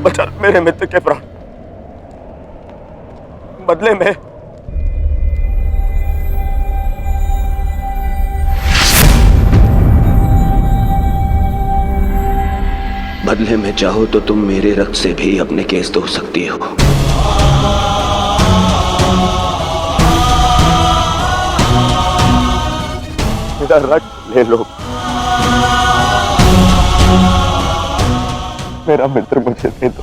बचा मेरे मित्र के प्राण। बदले में चाहो तो तुम मेरे रक्त से भी अपने केस धो सकती हो। मेरा रक्त ले लो। मेरा मित्र मुझे दे दो।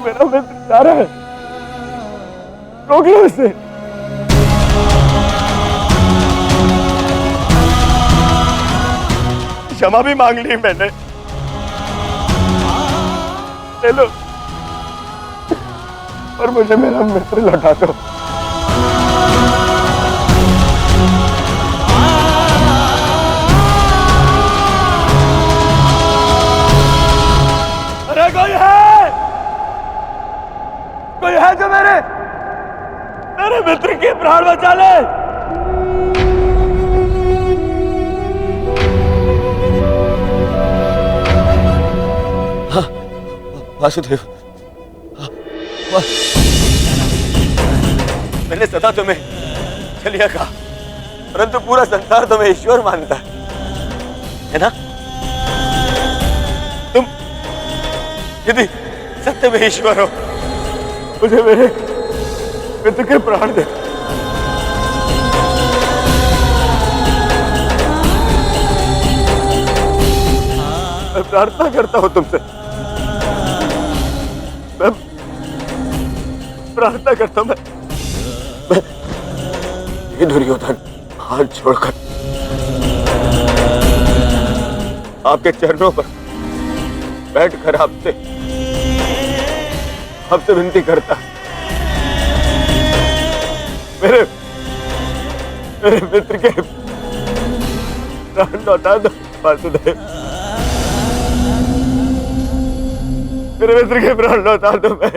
मेरा मित्र जा रहा है, रोक लो इसे। क्षमा भी मांग ली मैंने, ले लो, और मुझे मेरा मित्र लौटा दो। अरे कोई है जो मेरे मित्र के प्राण बचा ले। हाँ, वासुदेव, मैंने सदा तुम्हें चलिया कहा, परंतु पूरा संसार तुम्हें ईश्वर मानता है ना? तुम यदि सत्य में ईश्वर हो, मुझे मेरे मित्र के प्राण दे। मैं प्रार्थना करता हूं तुमसे, मैं प्रार्थना करता हूं, मैं ये दुर्योधन हाथ छोड़कर आपके चरणों पर बैठकर आपसे विनती करता, मेरे मित्र के प्राण लौटा दो वासुदेव। मेरे मित्र के प्राण लौटा दो। मैं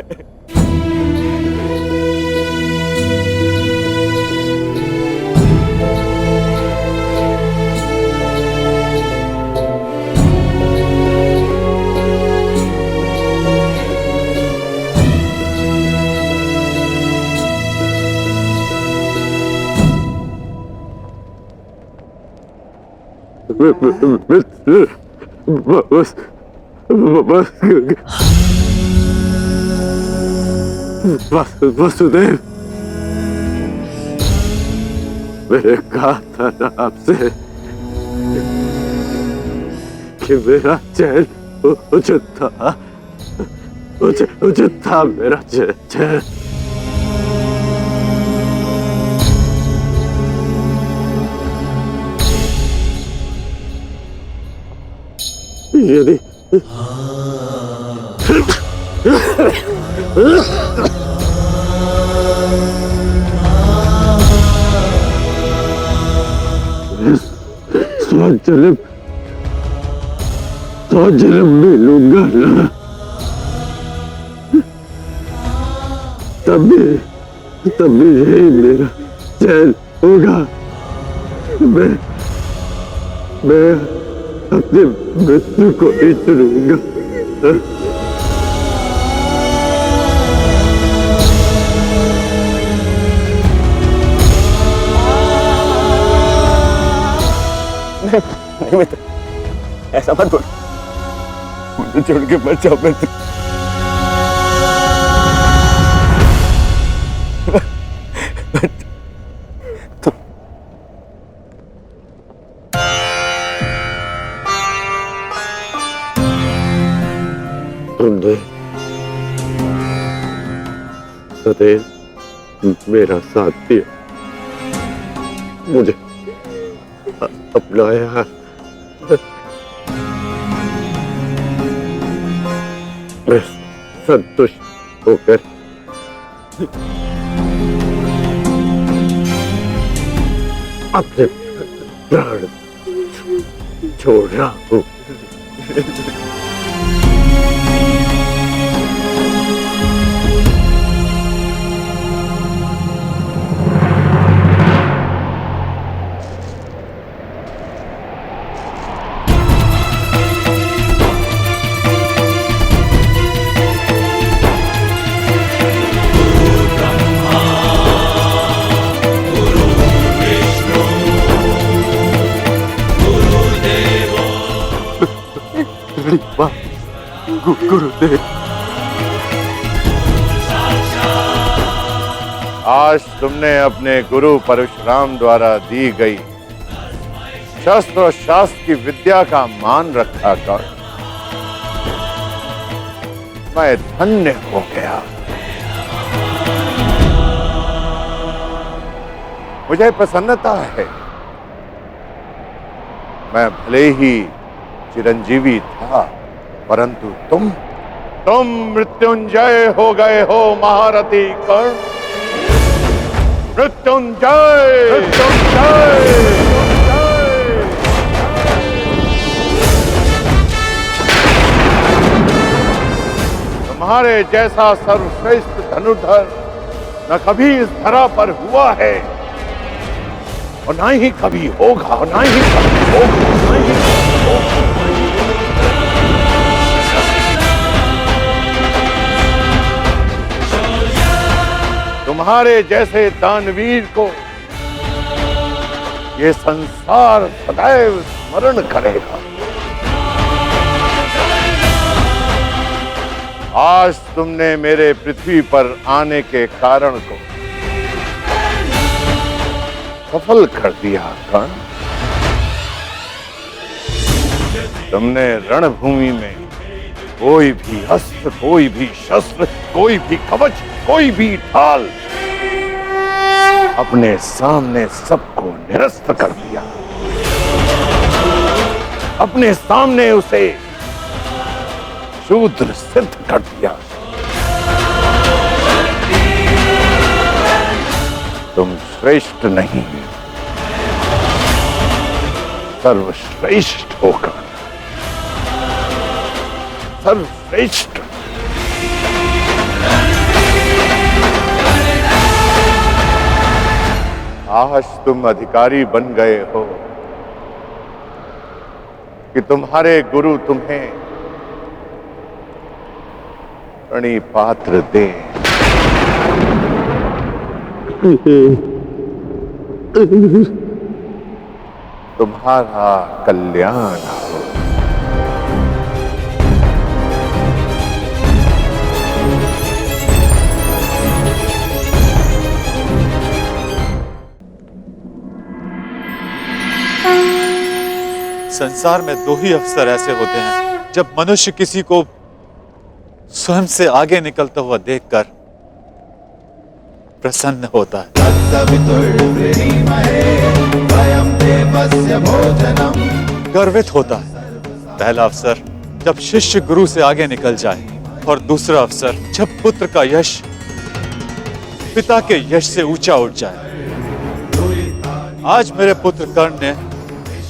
वासुदेव, मैंने कहा था ना आपसे कि मेरा चैन उचित था मेरा चैन। यदि जन्म में लूंगा ना, तभी यही मेरा चैन होगा। मैं अपने मित्र को ही चुनूंगा। नहीं मित्र, ऐसा मत बोल, मुझे छोड़ के मत जाओ मित्र। तुमने सदैव मेरा साथ दिया, मुझे अपनाया। मैं संतुष्ट होकर अपने प्राण छोड़ रहा हूँ। गुरुदेव। आज तुमने अपने गुरु परशुराम द्वारा दी गई शस्त्र और शास्त्र की विद्या का मान रखा कर मैं धन्य हो गया। मुझे प्रसन्नता है। मैं भले ही चिरंजीवी था, परंतु तुम मृत्युंजय हो गए हो महारथी कर्ण। मृत्युंजय मृत्युंजय। तुम्हारे जैसा सर्वश्रेष्ठ धनुर्धर न कभी इस धरा पर हुआ है और ना ही कभी होगा, ना ही कभी होगा, ना ही कभी होगा। तुम्हारे जैसे दानवीर को ये संसार सदैव स्मरण करेगा। आज तुमने मेरे पृथ्वी पर आने के कारण को सफल कर दिया कर्ण। तुमने रणभूमि में कोई भी अस्त्र, कोई भी शस्त्र, कोई भी कवच, कोई भी ढाल अपने सामने सबको निरस्त कर दिया। अपने सामने उसे शूद्र सिद्ध कर दिया। तुम श्रेष्ठ नहीं, सर्वश्रेष्ठ होकर सर्वश्रेष्ठ। आज तुम अधिकारी बन गए हो कि तुम्हारे गुरु तुम्हें प्रणिपात्र दे। तुम्हारा कल्याण हो। संसार में दो ही अवसर ऐसे होते हैं जब मनुष्य किसी को स्वयं से आगे निकलता हुआ देखकर प्रसन्न होता है। गर्वित होता है। पहला अवसर जब शिष्य गुरु से आगे निकल जाए और दूसरा अवसर जब पुत्र का यश पिता के यश से ऊंचा उठ जाए। आज मेरे पुत्र कर्ण ने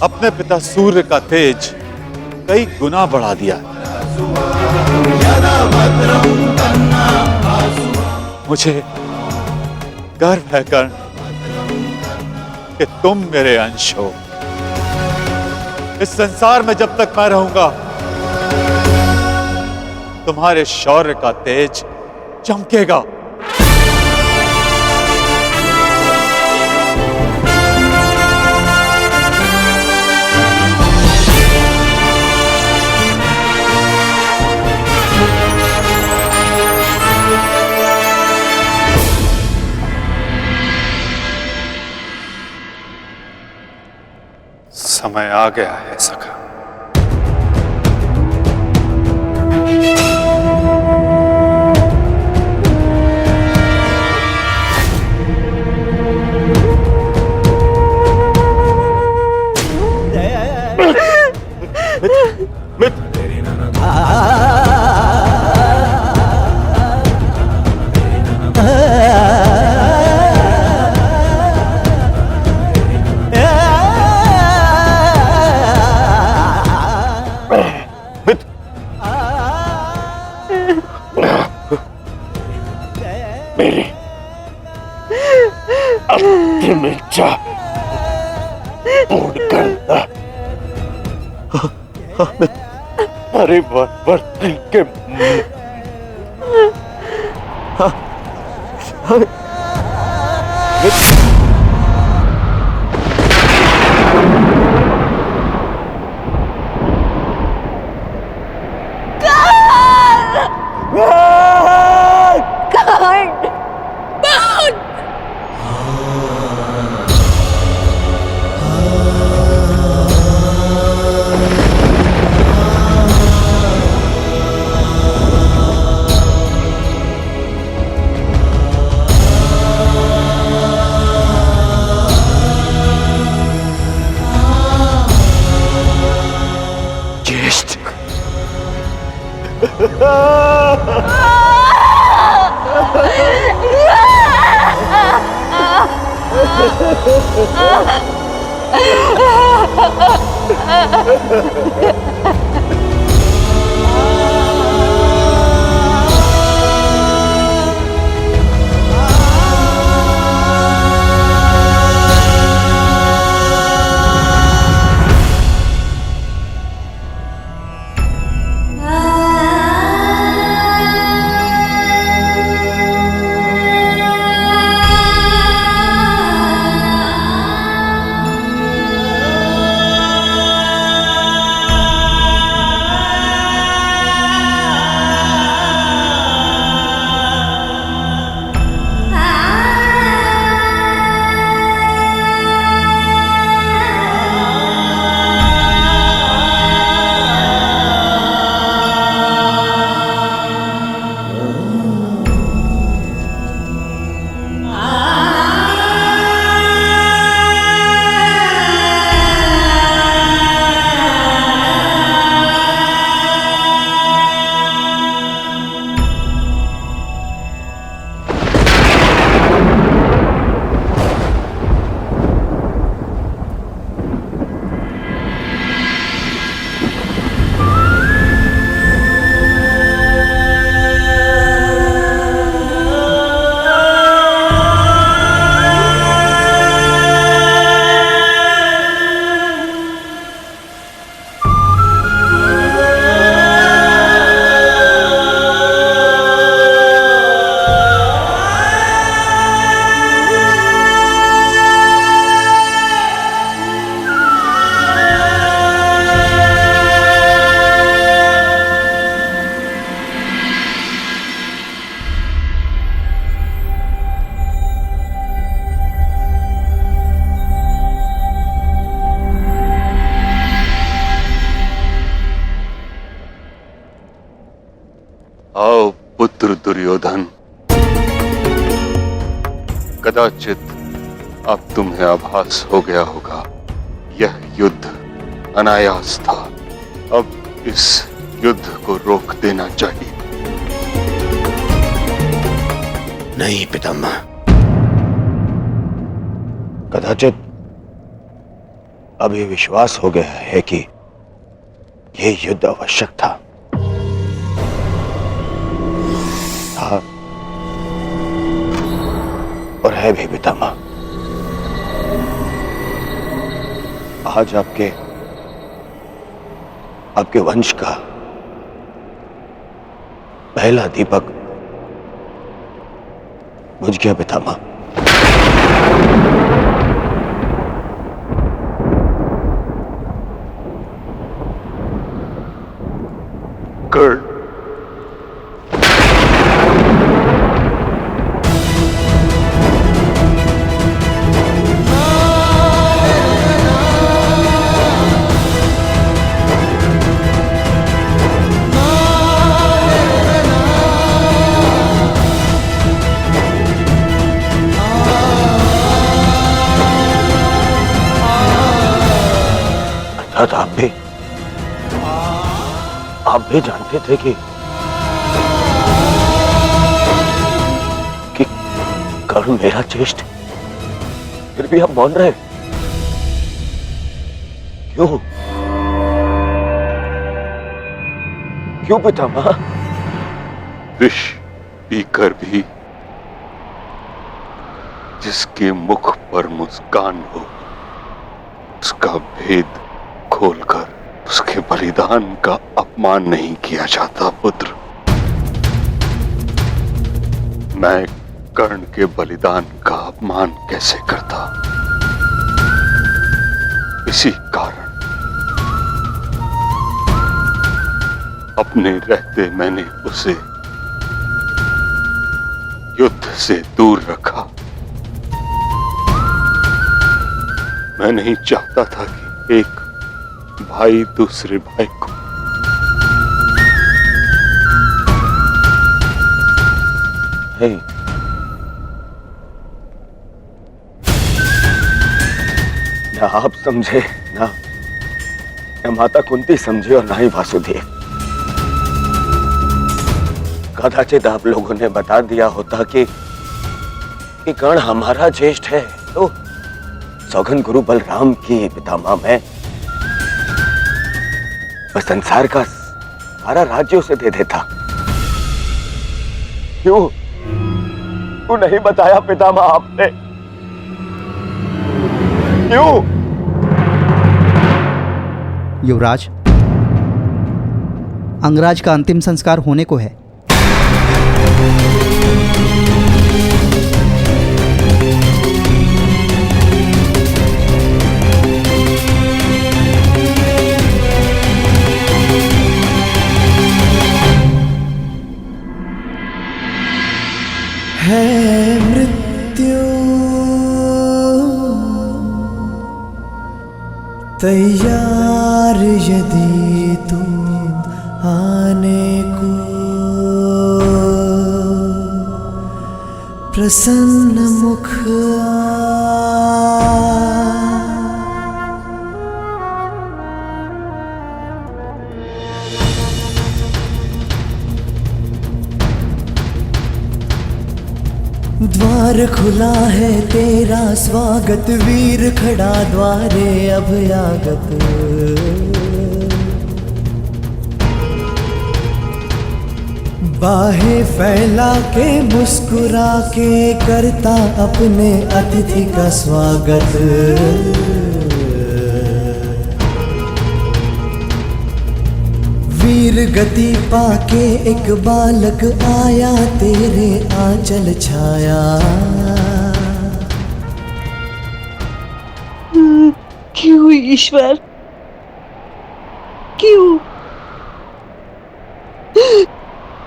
अपने पिता सूर्य का तेज कई गुना बढ़ा दिया। मुझे गर्व है कर्ण कि तुम मेरे अंश हो। इस संसार में जब तक मैं रहूंगा तुम्हारे शौर्य का तेज चमकेगा। समय आ गया है सखा। मेरी अंतिम इच्छा पूर्ण करना। परिवर्तन के आओ पुत्र दुर्योधन, कदाचित अब तुम्हें आभास हो गया होगा, यह युद्ध अनायास था। अब इस युद्ध को रोक देना चाहिए। नहीं पितामह, कदाचित अभी विश्वास हो गया है कि यह युद्ध आवश्यक था और है भी पितामह। आज आपके वंश का पहला दीपक बुझ गया पितामह। कर्ण, आप भी जानते थे कि कर्ण मेरा ज्येष्ठ, फिर भी आप मौन रहे क्यों? क्यों पितामह? विष पीकर भी जिसके मुख पर मुस्कान हो, उसका भेद खोलकर उसके बलिदान का अपमान नहीं किया जाता पुत्र। मैं कर्ण के बलिदान का अपमान कैसे करता? इसी कारण अपने रहते मैंने उसे युद्ध से दूर रखा। मैं नहीं चाहता था कि एक भाई दूसरे भाई को नहीं, ना आप समझे, ना माता कुंती समझे और ना ही वासुदेव। कदाचित आप लोगों ने बता दिया होता कि कर्ण हमारा ज्येष्ठ है, तो सौगन गुरु बलराम की पितामह मैं संसार का सारा राज्य उसे दे देता। क्यों नहीं बताया पितामह आपने? क्यों? युवराज, अंगराज का अंतिम संस्कार होने को है। है मृत्यु तैयार यदि तुम आने को, प्रसन्न मुख द्वार खुला है तेरा स्वागत, वीर खड़ा द्वारे अभयागत। बाहें फैला के मुस्कुरा के करता अपने अतिथि का स्वागत। वीर गति पाके एक बालक आया तेरे आंचल छाया। क्यों ईश्वर, क्यों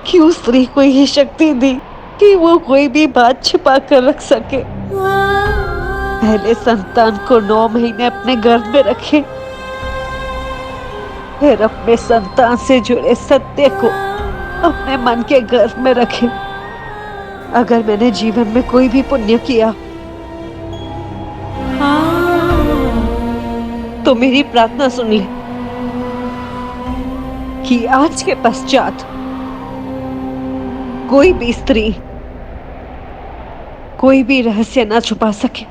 क्यों स्त्री को ये शक्ति दी कि वो कोई भी बात छिपा कर रख सके? पहले संतान को 9 महीने अपने गर्भ में रखे, फिर अपने संतान से जुड़े सत्य को अपने मन के गर्भ में रखे। अगर मैंने जीवन में कोई भी पुण्य किया तो मेरी प्रार्थना सुन ले कि आज के पश्चात कोई भी स्त्री कोई भी रहस्य ना छुपा सके।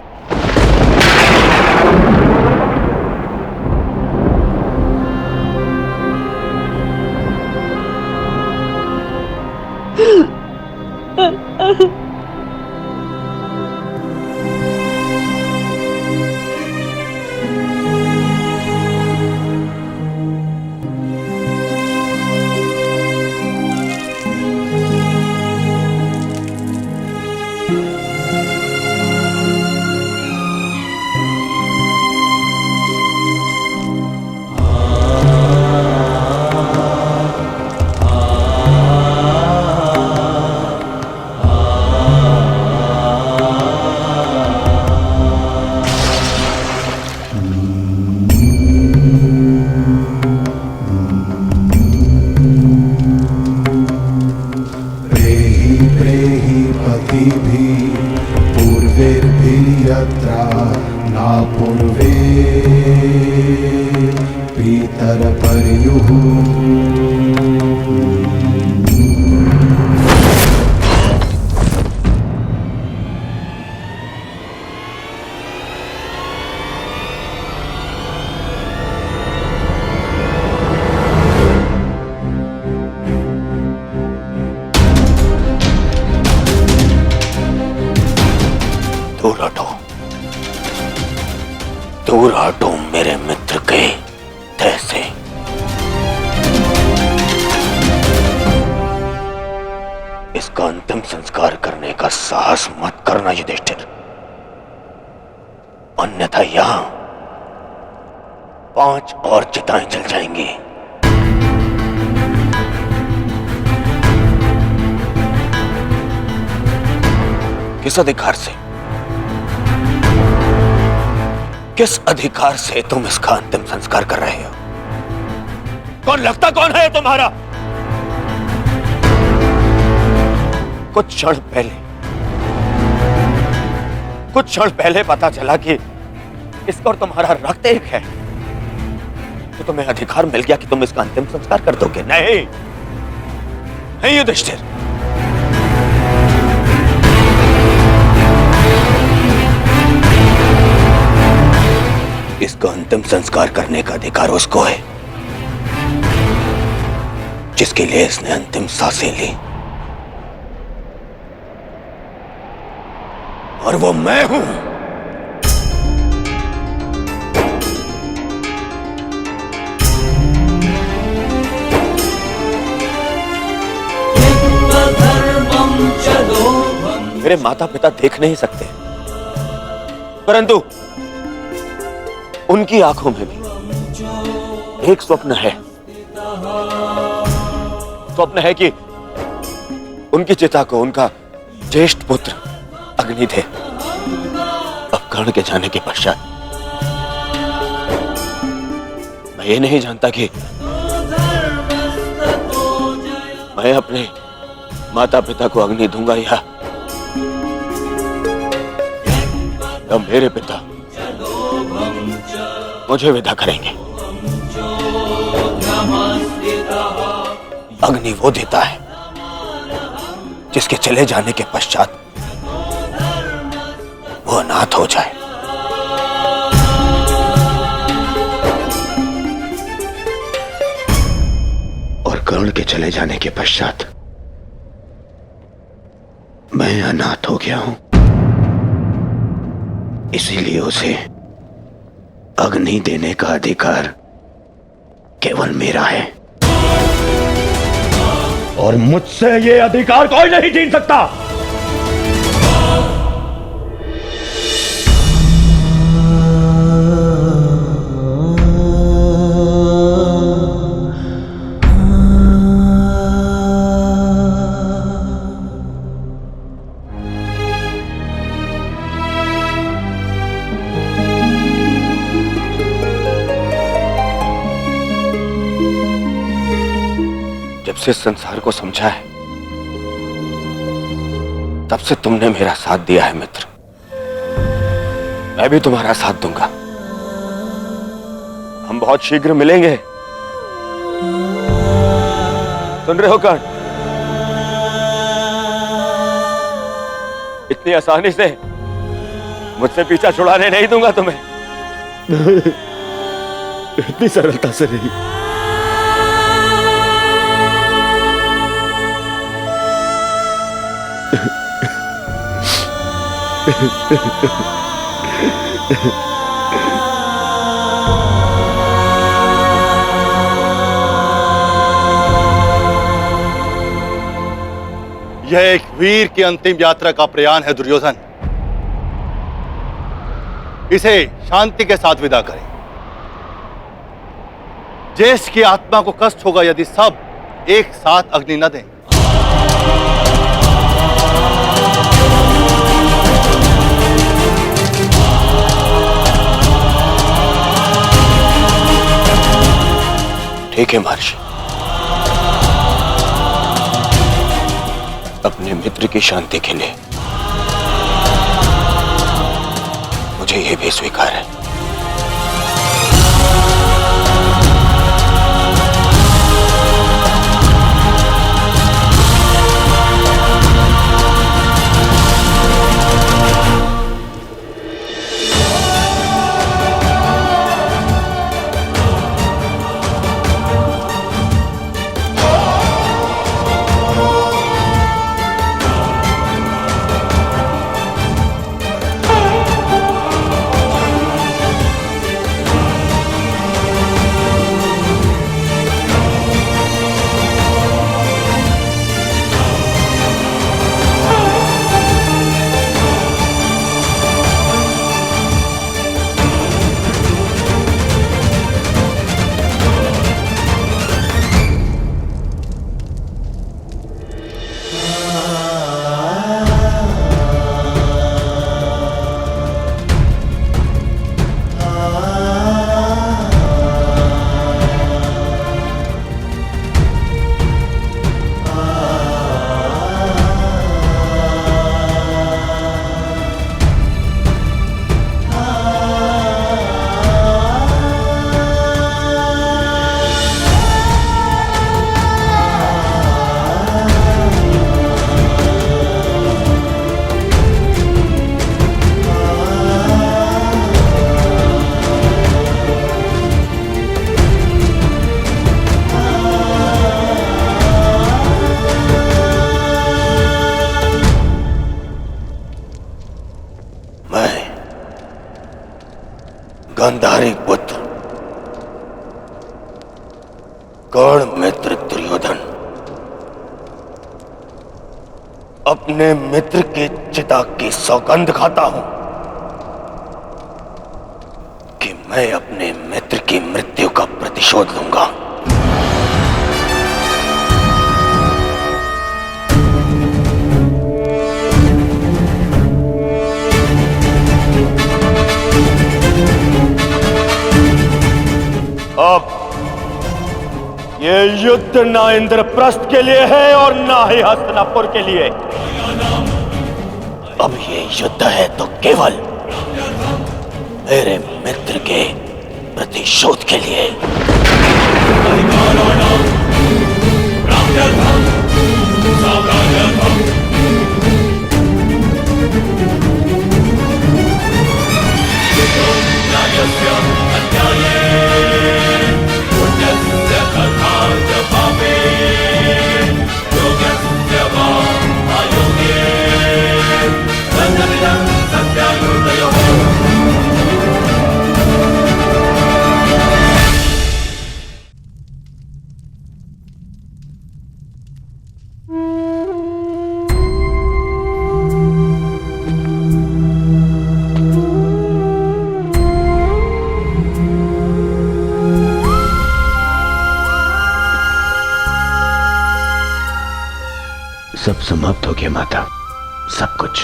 दूर हटो मेरे मित्र के तह से। इसका अंतिम संस्कार करने का साहस मत करना युधिष्ठिर, अन्यथा यहां 5 और चिताएं जल जाएंगी। किस अधिकार से, किस अधिकार से तुम इसका अंतिम संस्कार कर रहे हो? कौन लगता कौन है तुम्हारा? कुछ क्षण पहले पता चला कि इसका और तुम्हारा रक्त एक है, तो तुम्हें अधिकार मिल गया कि तुम इसका अंतिम संस्कार कर दोगे। नहीं नहीं युधिष्ठिर, इसका अंतिम संस्कार करने का अधिकार उसको है, जिसके लिए इसने अंतिम सांसें ली, और वो मैं हूं। मेरे माता पिता देख नहीं सकते, परंतु उनकी आंखों में भी एक स्वप्न है। स्वप्न है कि उनकी चिता को उनका ज्येष्ठ पुत्र अग्नि दे। अब कर्ण के जाने के पश्चात मैं ये नहीं जानता कि मैं अपने माता पिता को अग्नि दूंगा या मेरे पिता मुझे विदा करेंगे। अग्नि वो देता है जिसके चले जाने के पश्चात वो अनाथ हो जाए। और कर्ण के चले जाने के पश्चात मैं अनाथ हो गया हूं, इसीलिए उसे अग्नि देने का अधिकार केवल मेरा है, और मुझसे ये अधिकार कोई नहीं छीन सकता। जब से संसार को समझा है तब से तुमने मेरा साथ दिया है मित्र। मैं भी तुम्हारा साथ दूंगा। हम बहुत शीघ्र मिलेंगे। सुन रहे हो कर्ण? इतनी आसानी से मुझसे पीछा छुड़ाने नहीं दूंगा तुम्हें। इतनी सरलता से नहीं। यह एक वीर की अंतिम यात्रा का प्रयाण है दुर्योधन। इसे शांति के साथ विदा करें। ज्येष्ठ की आत्मा को कष्ट होगा यदि सब एक साथ अग्नि न दें। ठीक है महर्षि, अपने मित्र की शांति के लिए मुझे यह भी स्वीकार है। गांधारी पुत्र कर्ण मित्र दुर्योधन अपने मित्र के चिता की सौगंध खाता हूं कि मैं अपने मित्र की मृत्यु का प्रतिशोध लूंगा। अब ये युद्ध ना इंद्रप्रस्थ के लिए है और ना ही हस्तिनापुर के लिए। अब ये युद्ध है तो केवल मेरे मित्र के प्रतिशोध के लिए। सब समाप्त हो गया माता, सब कुछ।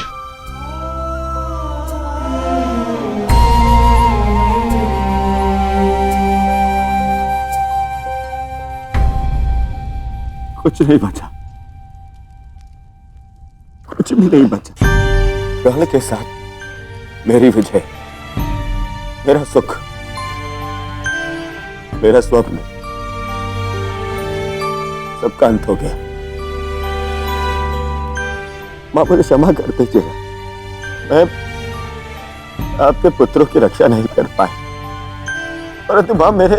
कुछ नहीं बचा, कुछ भी नहीं बचा। कर्ण के साथ मेरी विजय, मेरा सुख, मेरा स्वप्न, सबका अंत हो गया। मां मुझे क्षमा कर दीजिएगा, मैं आपके पुत्रों की रक्षा नहीं कर पाया, परंतु मां मेरे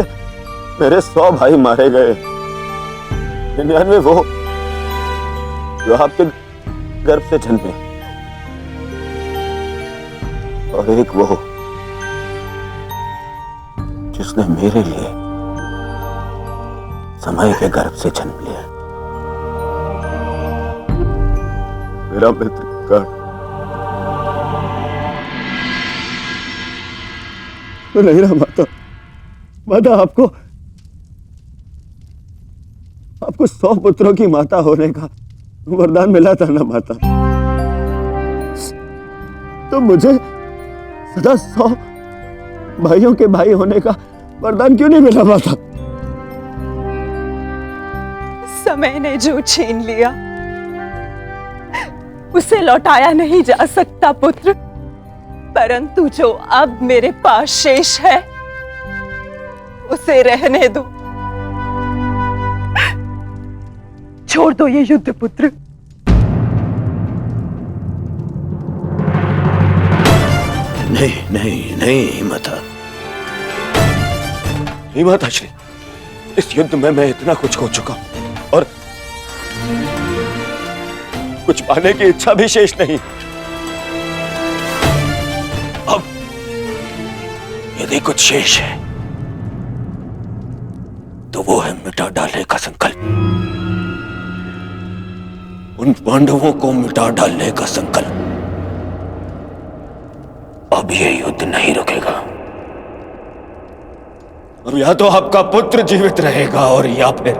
100 भाई मारे गए, 99 वो जो आपके गर्भ से जन्मे, और एक वो जिसने मेरे लिए समय के गर्भ से जन्म लिया। मेरा मित्र कर्ण तो नहीं रहा माता। माता आपको 100 पुत्रों की माता होने का वरदान मिला था ना माता, तो मुझे सदा 100 भाइयों के भाई होने का वरदान क्यों नहीं मिला माता? समय ने जो छीन लिया उसे लौटाया नहीं जा सकता पुत्र, परंतु जो अब मेरे पास शेष है उसे रहने दो। छोड़ दो ये युद्ध पुत्र। नहीं नहीं नहीं माता, नहीं माता श्री, इस युद्ध में मैं इतना कुछ खो चुका हूं और कुछ पाने की इच्छा भी शेष नहीं। अब यदि कुछ शेष है तो वो है मिटा डालने का संकल्प, उन पांडवों को मिटा डालने का संकल्प। अब ये युद्ध नहीं रुकेगा। अब या तो आपका पुत्र जीवित रहेगा और या फिर